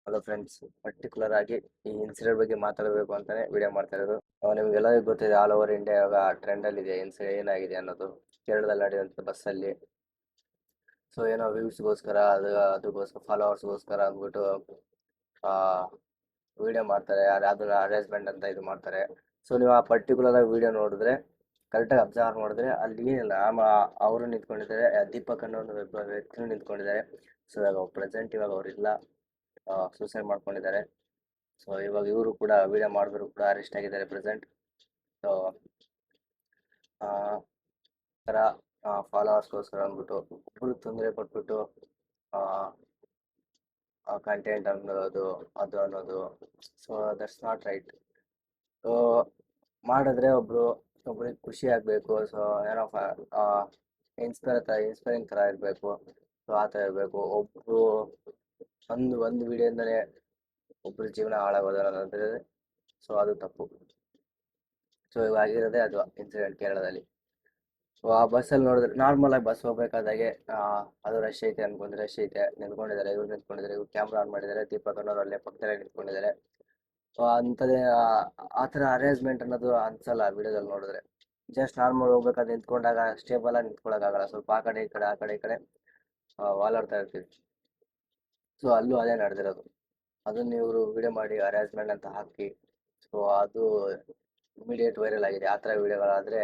Hello friends, particular ಆಗಿ ಈ incident ಬಗ್ಗೆ ಮಾತಾಡಬೇಕು ಅಂತಾನೆ ವಿಡಿಯೋ ಮಾಡ್ತಾ ಇರೋದು. ನಿಮ್ಗೆಲ್ಲರಿಗೂ ಗೊತ್ತಿದೆ, ಆಲ್ ಓವರ್ ಇಂಡಿಯಾ ಇವಾಗ ಟ್ರೆಂಡ್ ಅಲ್ಲಿ ಇದೆ ಇನ್ಸಿಡೆಂಟ್ ಏನಾಗಿದೆ ಅನ್ನೋದು. ಕೇರಳದಲ್ಲಿ ನಡೆಯುವಂಥ ಬಸ್ಸಲ್ಲಿ ಏನೋ ವ್ಯೂಸ್ಗೋಸ್ಕರ ಅದಕ್ಕೋಸ್ಕರ ಫಾಲೋವರ್ಸ್ಗೋಸ್ಕರ ಅಂದ್ಬಿಟ್ಟು ಆ ವಿಡಿಯೋ ಮಾಡ್ತಾರೆ. ಅದನ್ನ ಅರೇಂಜ್ಮೆಂಟ್ ಅಂತ ಇದು ಮಾಡ್ತಾರೆ. ನೀವು ಆ ಪರ್ಟಿಕ್ಯುಲರ್ ಆಗಿ ವಿಡಿಯೋ ನೋಡಿದ್ರೆ, ಕರೆಕ್ಟಾಗಿ ಅಬ್ಸರ್ವ್ ಮಾಡಿದ್ರೆ ಅಲ್ಲಿ ಏನಿಲ್ಲ, ಅವರು ನಿಂತ್ಕೊಂಡಿದ್ದಾರೆ, ದೀಪಕ್ ಅನ್ನೋ ಒಂದು ವ್ಯಕ್ತಿನೂ ನಿಂತ್ಕೊಂಡಿದ್ದಾರೆ. ಇವಾಗ ಪ್ರೆಸೆಂಟ್ ಇವಾಗ ಅವರಿಲ್ಲ, ಸೂಸೈಡ್ ಮಾಡ್ಕೊಂಡಿದ್ದಾರೆ. ಇವಾಗ ಇವರು ಕೂಡ ವಿಡಿಯೋ ಮಾಡಿದ್ರು ಕೂಡ ಅರೆಸ್ಟ್ ಆಗಿದ್ದಾರೆ ಪ್ರೆಸೆಂಟ್. ಸೊ ಆ ಥರ ಫಾಲೋವರ್ಸ್ಗೋಸ್ಕರ ಅಂದ್ಬಿಟ್ಟು ಒಬ್ಬರು ತೊಂದರೆ ಕೊಟ್ಬಿಟ್ಟು ಕಂಟೆಂಟ್ ಅನ್ನೋದು ಅದು ಅನ್ನೋದು, ದಟ್ಸ್ ನಾಟ್ ರೈಟ್. ಸೊ ಮಾಡಿದ್ರೆ ಒಬ್ರಿಗೆ ಖುಷಿ ಆಗಬೇಕು. ಏನೋ ಇನ್ಸ್ಪೈರಿಂಗ್ ಥರ ಇರಬೇಕು. ಆ ಥರ ಇರಬೇಕು. ಒಬ್ಬರು ಒಂದು ವಿಡಿಯೋಯಿಂದಲೇ ಒಬ್ಬರ ಜೀವನ ಹಾಳಾಗೋದು ಅನ್ನೋದಂದ್ರೆ ಅದು ತಪ್ಪು. ಇವಾಗ ಆಗಿರೋದೇ ಅದು ಇನ್ಸಿಡೆಂಟ್ ಕೇರಳದಲ್ಲಿ. ಆ ಬಸ್ಸಲ್ಲಿ ನೋಡಿದ್ರೆ ನಾರ್ಮಲ್ ಆಗಿ ಬಸ್ ಹೋಗ್ಬೇಕಾದಾಗೆ ಅದು ರಶ್ ಐತೆ ಅನ್ಕೊಂಡ್ರೆ ರಶ್ ಐತೆ, ನಿಂತ್ಕೊಂಡಿದ್ದಾರೆ, ಇವ್ರು ಕ್ಯಾಮ್ರಾ ಆನ್ ಮಾಡಿದ್ದಾರೆ, ದೀಪಕ್ ಅನ್ನೋರು ಅಲ್ಲೇ ಪಕ್ಕದಲ್ಲೇ ನಿಂತ್ಕೊಂಡಿದ್ದಾರೆ. ಅಂಥದ್ದೇ ಆ ಥರ ಅರೇಂಜ್ಮೆಂಟ್ ಅನ್ನೋದು ಅನ್ಸಲ್ಲ ವಿಡಿಯೋದಲ್ಲಿ ನೋಡಿದ್ರೆ. ಜಸ್ಟ್ ನಾರ್ಮಲ್ ಹೋಗ್ಬೇಕಾದ್ರೆ ನಿಂತ್ಕೊಂಡಾಗ ಸ್ಟೇಬಲ್ ಆಗಿ ನಿಂತ್ಕೊಳ್ಳೋಕ್ಕಾಗಲ್ಲ, ಸ್ವಲ್ಪ ಆ ಕಡೆ ಈ ಕಡೆ ವಾಲಾಡ್ತಾ ಇರ್ತೀವಿ. ಅಲ್ಲೂ ಅದೇ ನಡೆದಿರೋದು. ಅದನ್ನ ಇವರು ವಿಡಿಯೋ ಮಾಡಿ ಅರೇಂಜ್ಮೆಂಟ್ ಅಂತ ಹಾಕಿ, ಅದು ಇಮಿಡಿಯೇಟ್ ವೈರಲ್ ಆಗಿದೆ. ಆ ಥರ ವಿಡಿಯೋಗಳಾದರೆ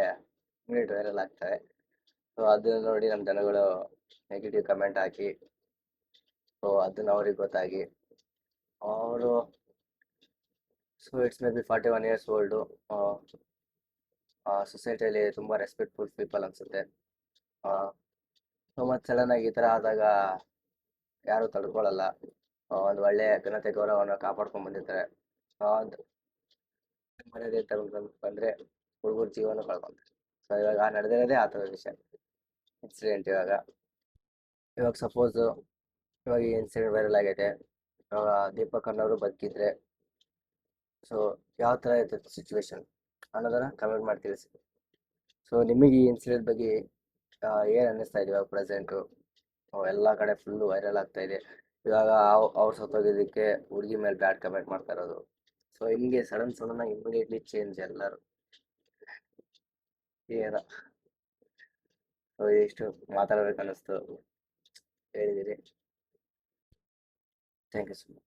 ಇಮಿಡಿಯೇಟ್ ವೈರಲ್ ಆಗ್ತವೆ. ಅದನ್ನ ನೋಡಿ ನಮ್ಮ ಜನಗಳು ನೆಗೆಟಿವ್ ಕಮೆಂಟ್ ಹಾಕಿ, ಅದನ್ನ ಅವ್ರಿಗೆ ಗೊತ್ತಾಗಿ ಅವರು it's maybe 41 years old. ಸೊಸೈಟಿಯಲ್ಲಿ ತುಂಬ ರೆಸ್ಪೆಕ್ಟ್ಫುಲ್ ಪೀಪಲ್ ಅನಿಸುತ್ತೆ. ಮತ್ತು ಸಡನ್ನಾಗಿ ಈ ಥರ ಆದಾಗ ಯಾರೂ ತಡ್ಕೊಳ್ಳಲ್ಲ. ಒಂದು ಒಳ್ಳೆಯ ಘನತೆ ಗೌರವವನ್ನು ಕಾಪಾಡ್ಕೊಂಡು ಬಂದಿರ್ತಾರೆ. ಮರ್ಯಾದೆ ತಗೊಂಡು ಬಂದರೆ ಹುಡುಗರ ಜೀವನ ಕಳ್ಕೊಂತಾರೆ. ಇವಾಗ ನಡೆದಿರೋದೇ ಆ ಥರದ ವಿಷಯ, ಇನ್ಸಿಡೆಂಟ್. ಇವಾಗ ಸಪೋಸು ಇವಾಗ ಈ ಇನ್ಸಿಡೆಂಟ್ ವೈರಲ್ ಆಗೈತೆ. ಇವಾಗ ದೀಪಕ್ ಅನ್ನೋರು ಬದುಕಿದ್ರೆ ಯಾವ ಥರ ಇರ್ತೈತೆ ಸಿಚುವೇಶನ್ ಅನ್ನೋದನ್ನ ಕಮೆಂಟ್ ಮಾಡಿ ತಿಳಿಸಿ. ನಿಮಗೆ ಈ ಇನ್ಸಿಡೆಂಟ್ ಬಗ್ಗೆ ಏನು ಅನ್ನಿಸ್ತಾ ಇದೆ? ಇವಾಗ ಪ್ರೆಸೆಂಟು ಎಲ್ಲ ಕಡೆ ಫುಲ್ಲು ವೈರಲ್ ಆಗ್ತಾ ಇದೆ. ಇವಾಗ ಅವ್ರು ಸತ್ತೋಗಿದ್ದಕ್ಕೆ ಹುಡುಗಿ ಮೇಲೆ ಬ್ಯಾಡ್ ಕಮೆಂಟ್ ಮಾಡ್ತಾ ಇರೋದು. ಹಿಂಗೆ ಸಡನ್ನಾಗಿ ಇಮಿಡಿಯೇಟ್ಲಿ ಚೇಂಜ್ ಎಲ್ಲರೂ. ಏನೋ ಇಷ್ಟು ಮಾತಾಡಬೇಕು ಅನ್ನಿಸ್ತು, ಹೇಳಿದ್ದೀರಿ. Thank you so much.